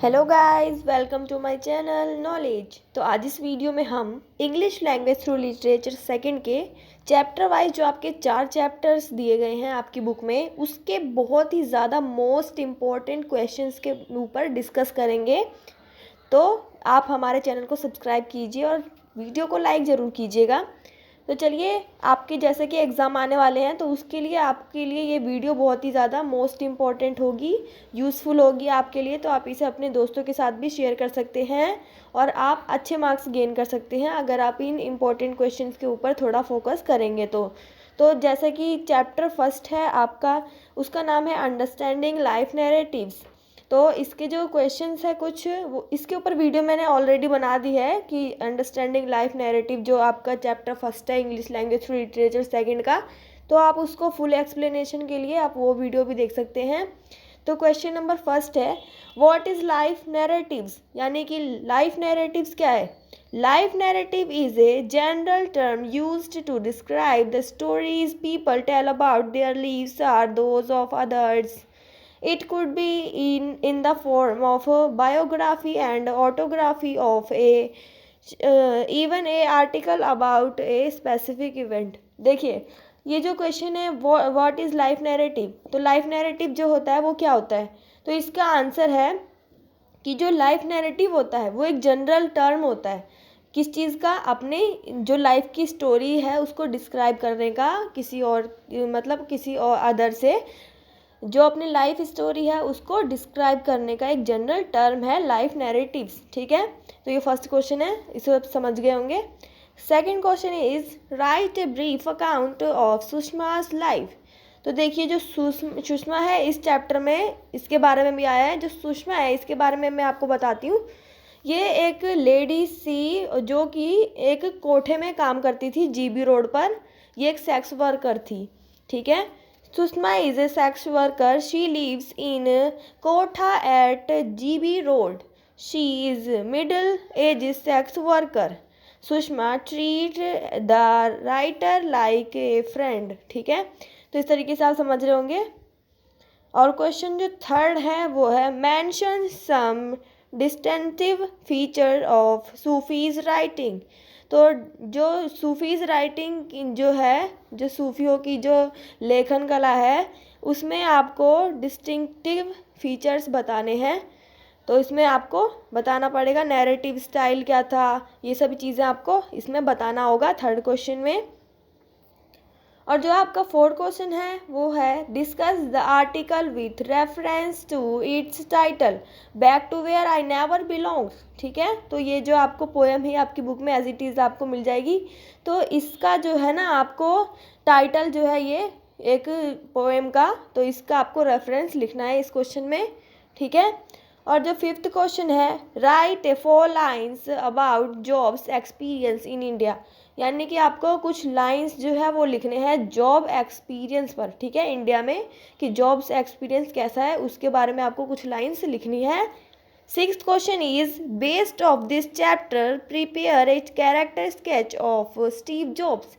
Hello guys, welcome to my channel knowledge. तो आज इस वीडियो में हम English language through literature second के चैप्टर वाइज जो आपके 4 चैप्टर्स दिए गए हैं आपकी बुक में, उसके बहुत ही ज़्यादा मोस्ट इम्पॉर्टेंट क्वेश्चंस के ऊपर डिस्कस करेंगे। तो आप हमारे चैनल को सब्सक्राइब कीजिए और वीडियो को लाइक ज़रूर कीजिएगा। तो चलिए, आपके जैसे कि एग्ज़ाम आने वाले हैं तो उसके लिए आपके लिए ये वीडियो बहुत ही ज़्यादा मोस्ट इम्पॉर्टेंट होगी, यूज़फुल होगी आपके लिए। तो आप इसे अपने दोस्तों के साथ भी शेयर कर सकते हैं और आप अच्छे मार्क्स गेन कर सकते हैं अगर आप इन इम्पॉर्टेंट क्वेश्चंस के ऊपर थोड़ा फोकस करेंगे तो जैसे कि चैप्टर फर्स्ट है आपका, उसका नाम है अंडरस्टैंडिंग लाइफ नैरेटिव्स। तो इसके जो क्वेश्चंस है कुछ वो इसके ऊपर वीडियो मैंने ऑलरेडी बना दी है कि अंडरस्टैंडिंग लाइफ नैरेटिव जो आपका चैप्टर फर्स्ट है English language through literature second का, तो आप उसको फुल एक्सप्लेनेशन के लिए आप वो वीडियो भी देख सकते हैं। तो क्वेश्चन नंबर फर्स्ट है, व्हाट इज़ लाइफ नैरेटिव्स, यानी कि लाइफ नैरेटिव्स क्या है। Life narrative is a general term used to describe the stories people tell about their lives or those of others. It could be in the form of a biography and autography of even a article about a specific event. देखिए, ये जो question है what is life narrative, तो life narrative जो होता है वो क्या होता है। तो इसका आंसर है कि जो लाइफ नैरेटिव होता है वो एक जनरल टर्म होता है किस चीज़ का, अपने जो लाइफ की स्टोरी है उसको डिस्क्राइब करने का, किसी और मतलब किसी और अदर से जो अपनी लाइफ स्टोरी है उसको डिस्क्राइब करने का एक जनरल टर्म है लाइफ नैरेटिव्स। ठीक है, तो ये फर्स्ट क्वेश्चन है, इसे आप समझ गए होंगे। Second question is write a brief account of Sushma's life. तो देखिए, जो सुषमा है इस चैप्टर में इसके बारे में भी आया है। जो सुषमा है इसके बारे में मैं आपको बताती हूँ। ये एक लेडी सी जो कि एक कोठे में काम करती थी जीबी रोड पर। ये एक सेक्स वर्कर थी। ठीक है, Sushma is a sex worker. She lives in Kotha at GB Road. She is middle-aged sex worker. Sushma treat the writer like a friend. ठीक है, तो इस तरीके से आप समझ रहे होंगे। और क्वेश्चन जो थर्ड है वो है mention some distinctive feature of Sufis writing. तो जो सूफीज राइटिंग जो है, जो सूफियों की जो लेखन कला है उसमें आपको डिस्टिंक्टिव फीचर्स बताने हैं। तो इसमें आपको बताना पड़ेगा नैरेटिव स्टाइल क्या था, ये सभी चीज़ें आपको इसमें बताना होगा थर्ड क्वेश्चन में। और जो आपका फोर्थ क्वेश्चन है वो है discuss the article with reference to its title back to where I never belongs. ठीक है, तो ये जो आपको पोएम है आपकी बुक में एज इट इज़ आपको मिल जाएगी। तो इसका जो है ना आपको टाइटल जो है ये एक पोएम का, तो इसका आपको रेफरेंस लिखना है इस क्वेश्चन में। ठीक है, और जो फिफ्थ क्वेश्चन है right A 4 lines about jobs experience in India, यानी कि आपको कुछ लाइंस जो है वो लिखने हैं जॉब एक्सपीरियंस पर। ठीक है, इंडिया में कि जॉब्स एक्सपीरियंस कैसा है उसके बारे में आपको कुछ लाइंस लिखनी है। Sixth question is based of this chapter prepare a character sketch of Steve jobs.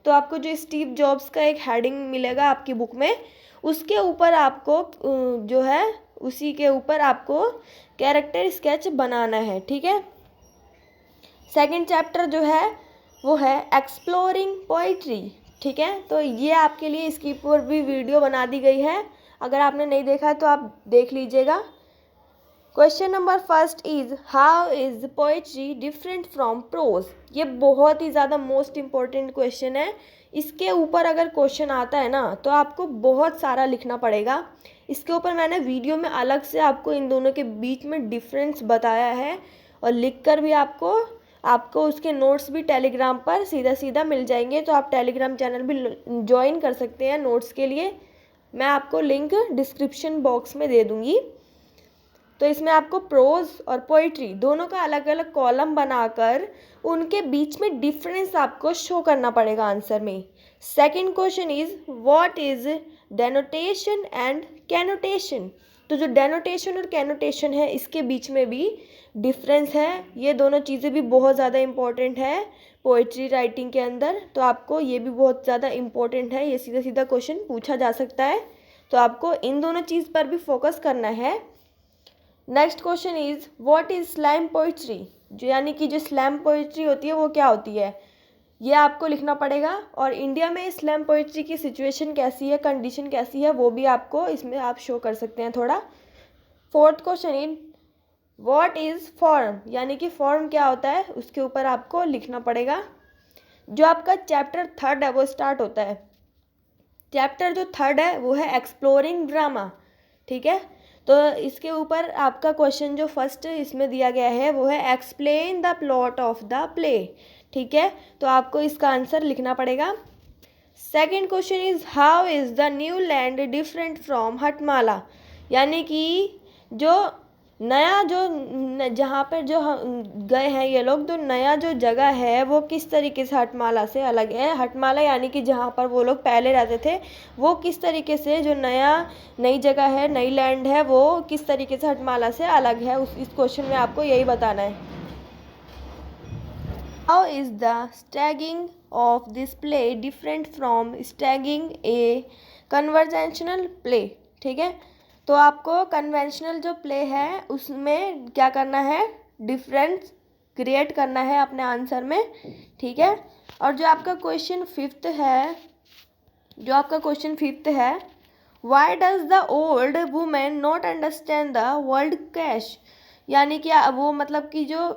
तो आपको जो स्टीव जॉब्स का एक हेडिंग मिलेगा आपकी बुक में, उसके ऊपर आपको जो है उसी के ऊपर आपको कैरेक्टर स्केच बनाना है। ठीक है, सेकंड चैप्टर जो है वो है एक्सप्लोरिंग पोइट्री। ठीक है, तो ये आपके लिए इसकी ऊपर भी वीडियो बना दी गई है, अगर आपने नहीं देखा है तो आप देख लीजिएगा। Question number first is how is poetry different from prose. ये बहुत ही ज़्यादा मोस्ट इम्पोर्टेंट क्वेश्चन है। इसके ऊपर अगर क्वेश्चन आता है ना तो आपको बहुत सारा लिखना पड़ेगा। इसके ऊपर मैंने वीडियो में अलग से आपको इन दोनों के बीच में डिफरेंस बताया है और लिखकर भी आपको उसके नोट्स भी टेलीग्राम पर सीधा सीधा मिल जाएंगे। तो आप टेलीग्राम चैनल भी ज्वाइन कर सकते हैं नोट्स के लिए, मैं आपको लिंक डिस्क्रिप्शन बॉक्स में दे दूँगी। तो इसमें आपको प्रोज और पोइट्री दोनों का अलग अलग कॉलम बनाकर उनके बीच में डिफरेंस आपको शो करना पड़ेगा आंसर में। Second question is what is denotation and connotation. तो जो डेनोटेशन और कैनोटेशन है इसके बीच में भी डिफरेंस है। ये दोनों चीज़ें भी बहुत ज़्यादा इम्पोर्टेंट है पोइट्री राइटिंग के अंदर, तो आपको ये भी बहुत ज़्यादा इम्पोर्टेंट है, ये सीधा सीधा क्वेश्चन पूछा जा सकता है। तो आपको इन दोनों चीज़ पर भी फोकस करना है। Next question is what is slam poetry, जो यानी कि जो स्लैम पोइट्री होती है वो क्या होती है, ये आपको लिखना पड़ेगा। और इंडिया में स्लैम पोइट्री की सिचुएशन कैसी है, कंडीशन कैसी है, वो भी आपको इसमें आप शो कर सकते हैं थोड़ा। Fourth question in what is form, यानी कि फॉर्म क्या होता है उसके ऊपर आपको लिखना पड़ेगा। जो आपका चैप्टर थर्ड है वो स्टार्ट होता है, चैप्टर जो थर्ड है वो है एक्सप्लोरिंग ड्रामा, ठीक है। तो इसके ऊपर आपका क्वेश्चन जो फर्स्ट इसमें दिया गया है वो है explain the plot of the play, ठीक है। तो आपको इसका आंसर लिखना पड़ेगा। Second question is how is the new land different from Hatmala, यानी कि जो नया जो जहाँ पर जो गए हैं ये लोग, तो नया जो जगह है वो किस तरीके से हटमाला से अलग है। हटमाला यानी कि जहाँ पर वो लोग पहले रहते थे वो किस तरीके से, जो नई जगह है, नई लैंड है, वो किस तरीके से हटमाला से अलग है, इस क्वेश्चन में आपको यही बताना है। How is the staging of this play different from staging a conventional play, ठीक है। तो आपको कन्वेंशनल जो प्ले है उसमें क्या करना है, डिफरेंस क्रिएट करना है अपने आंसर में, ठीक है। और जो आपका क्वेश्चन फिफ्थ है, why does the old women not understand the word cash, यानी कि वो मतलब कि जो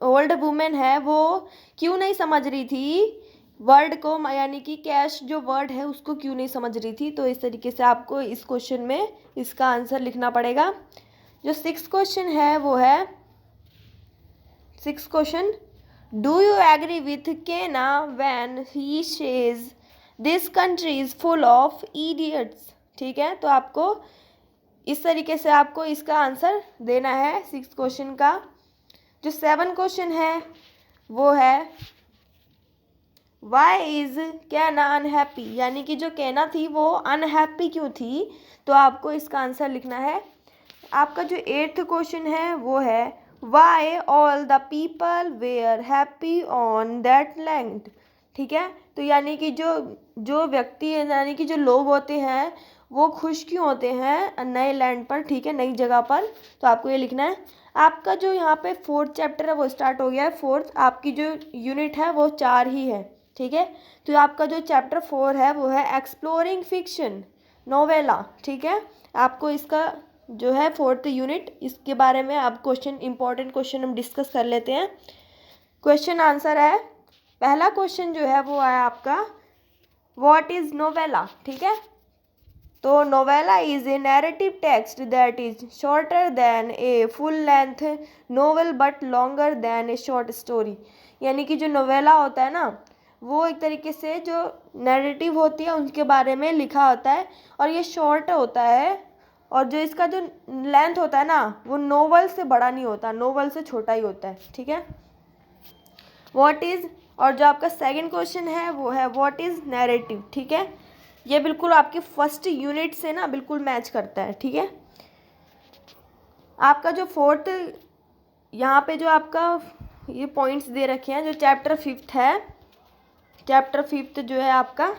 ओल्ड वुमेन है वो क्यों नहीं समझ रही थी वर्ड को, यानी कि कैश जो वर्ड है उसको क्यों नहीं समझ रही थी। तो इस तरीके से आपको इस क्वेश्चन में इसका आंसर लिखना पड़ेगा। जो सिक्स क्वेश्चन है वो है six question, do you agree with Kena when he says this country is full of idiots, ठीक है। तो आपको इस तरीके से आपको इसका आंसर देना है सिक्स क्वेश्चन का। जो सेवन क्वेश्चन है वो है वाई इज़ कैना अनहैप्पी, यानी कि जो कैना थी वो अनहैप्पी क्यों थी, तो आपको इसका आंसर लिखना है। आपका जो एट्थ क्वेश्चन है वो है why all the people were happy on that land, ठीक है। तो यानी कि जो व्यक्ति यानी कि जो लोग होते हैं वो खुश क्यों होते हैं नए लैंड पर, ठीक है, नई जगह पर। तो आपको ये लिखना है। आपका जो यहाँ पे फोर्थ चैप्टर है वो स्टार्ट हो गया है। फोर्थ आपकी जो यूनिट है वो 4 ही है, ठीक है। तो आपका जो चैप्टर 4 है वो है एक्सप्लोरिंग फिक्शन नोवेला, ठीक है। आपको इसका जो है फोर्थ यूनिट, इसके बारे में आप क्वेश्चन, इंपॉर्टेंट क्वेश्चन हम डिस्कस कर लेते हैं। क्वेश्चन आंसर है, पहला क्वेश्चन जो है वो है आपका व्हाट इज़ नोवेला, ठीक है। तो novella is a narrative text that is shorter than a full length novel but longer than a short story, यानी कि जो नोवेला होता है ना वो एक तरीके से जो नैरेटिव होती है उनके बारे में लिखा होता है, और ये शॉर्ट होता है, और जो इसका जो लेंथ होता है ना वो नोवेल से बड़ा नहीं होता, नोवेल से छोटा ही होता है, ठीक है। व्हाट इज़, और जो आपका सेकंड क्वेश्चन है वो है व्हाट इज़ नैरेटिव, ठीक है। ये बिल्कुल आपकी फर्स्ट यूनिट से ना बिल्कुल मैच करता है, ठीक है। आपका जो फोर्थ यहाँ पे जो आपका ये पॉइंट्स दे रखे हैं, जो चैप्टर फिफ्थ है, चैप्टर फिफ्थ जो है आपका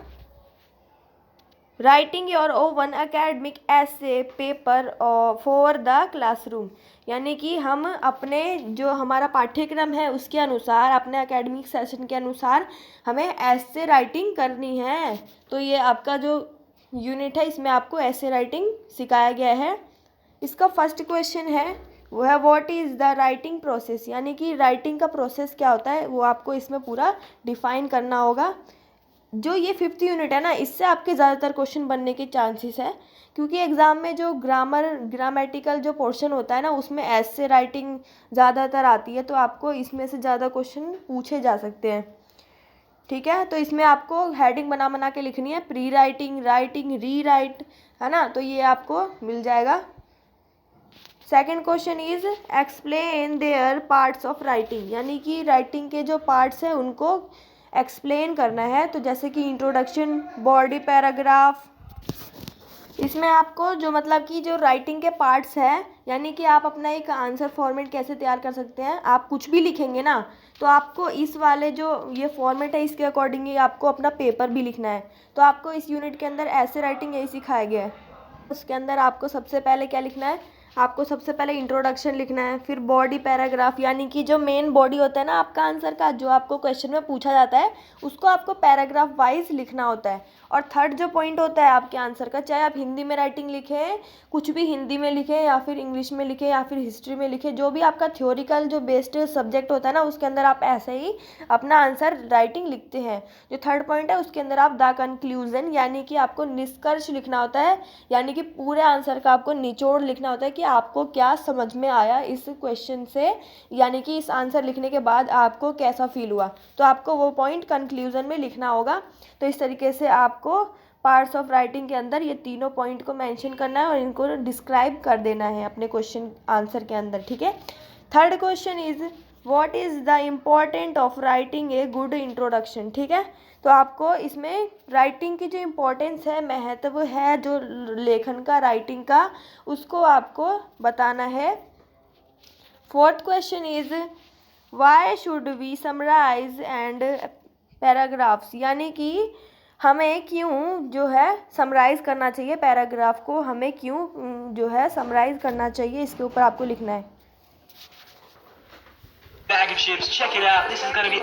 राइटिंग योर ओवन एकेडमिक ऐसे पेपर फॉर द क्लासरूम, यानी कि हम अपने जो हमारा पाठ्यक्रम है उसके अनुसार, अपने एकेडमिक सेशन के अनुसार हमें ऐसे राइटिंग करनी है। तो ये आपका जो यूनिट है इसमें आपको ऐसे राइटिंग सिखाया गया है। इसका फर्स्ट क्वेश्चन है वो है what is the writing process, यानी कि राइटिंग का प्रोसेस क्या होता है वो आपको इसमें पूरा डिफाइन करना होगा। जो ये फिफ्थ यूनिट है ना इससे आपके ज़्यादातर क्वेश्चन बनने के चांसेस है, क्योंकि एग्ज़ाम में जो ग्रामेटिकल जो पोर्शन होता है ना उसमें ऐसे राइटिंग ज़्यादातर आती है, तो आपको इसमें से ज़्यादा क्वेश्चन पूछे जा सकते हैं, ठीक है। तो इसमें आपको हेडिंग बना के लिखनी है, प्री राइटिंग, राइटिंग, री राइट, है ना, तो ये आपको मिल जाएगा। Second question is explain there parts of writing, यानी कि राइटिंग के जो पार्ट्स हैं उनको एक्सप्लेन करना है। तो जैसे कि इंट्रोडक्शन, बॉडी पैराग्राफ, इसमें आपको जो मतलब कि जो राइटिंग के पार्ट्स हैं, यानी कि आप अपना एक आंसर फॉर्मेट कैसे तैयार कर सकते हैं, आप कुछ भी लिखेंगे ना तो आपको इस वाले जो ये फॉर्मेट है इसके अकॉर्डिंग ही आपको अपना पेपर भी लिखना है। तो आपको इस यूनिट के अंदर ऐसे राइटिंग यही सिखाया गया है। उसके अंदर आपको सबसे पहले क्या लिखना है, आपको सबसे पहले इंट्रोडक्शन लिखना है, फिर बॉडी पैराग्राफ यानी कि जो मेन बॉडी होता है ना आपका आंसर का, जो आपको क्वेश्चन में पूछा जाता है उसको आपको पैराग्राफ वाइज लिखना होता है। और थर्ड जो पॉइंट होता है आपके आंसर का, चाहे आप हिंदी में राइटिंग लिखें, कुछ भी हिंदी में लिखें या फिर इंग्लिश में लिखें या फिर हिस्ट्री में लिखें, जो भी आपका थ्योरिकल जो बेस्ड सब्जेक्ट होता है ना उसके अंदर आप ऐसे ही अपना आंसर राइटिंग लिखते हैं। जो थर्ड पॉइंट है उसके अंदर आप द कंक्लूजन यानी कि आपको निष्कर्ष लिखना होता है, यानी कि पूरे आंसर का आपको निचोड़ लिखना होता है कि आपको क्या समझ में आया इस क्वेश्चन से, यानी कि इस आंसर लिखने के बाद आपको कैसा फील हुआ, तो आपको वो पॉइंट कंक्लूजन में लिखना होगा। तो इस तरीके से आपको पार्ट्स ऑफ राइटिंग के अंदर ये तीनों पॉइंट को मेंशन करना है और इनको डिस्क्राइब कर देना है अपने क्वेश्चन आंसर के अंदर, ठीक है। Third question is what is the important of writing a good introduction, ठीक है। तो आपको इसमें राइटिंग की जो इम्पोर्टेंस है, महत्व है जो लेखन का, राइटिंग का, उसको आपको बताना है। Fourth question is why should we summarise and paragraphs, यानी कि हमें क्यों जो है समराइज करना चाहिए, पैराग्राफ को हमें क्यों जो है समराइज करना चाहिए, इसके ऊपर आपको लिखना है। Bag of chips, check it out. This is going to be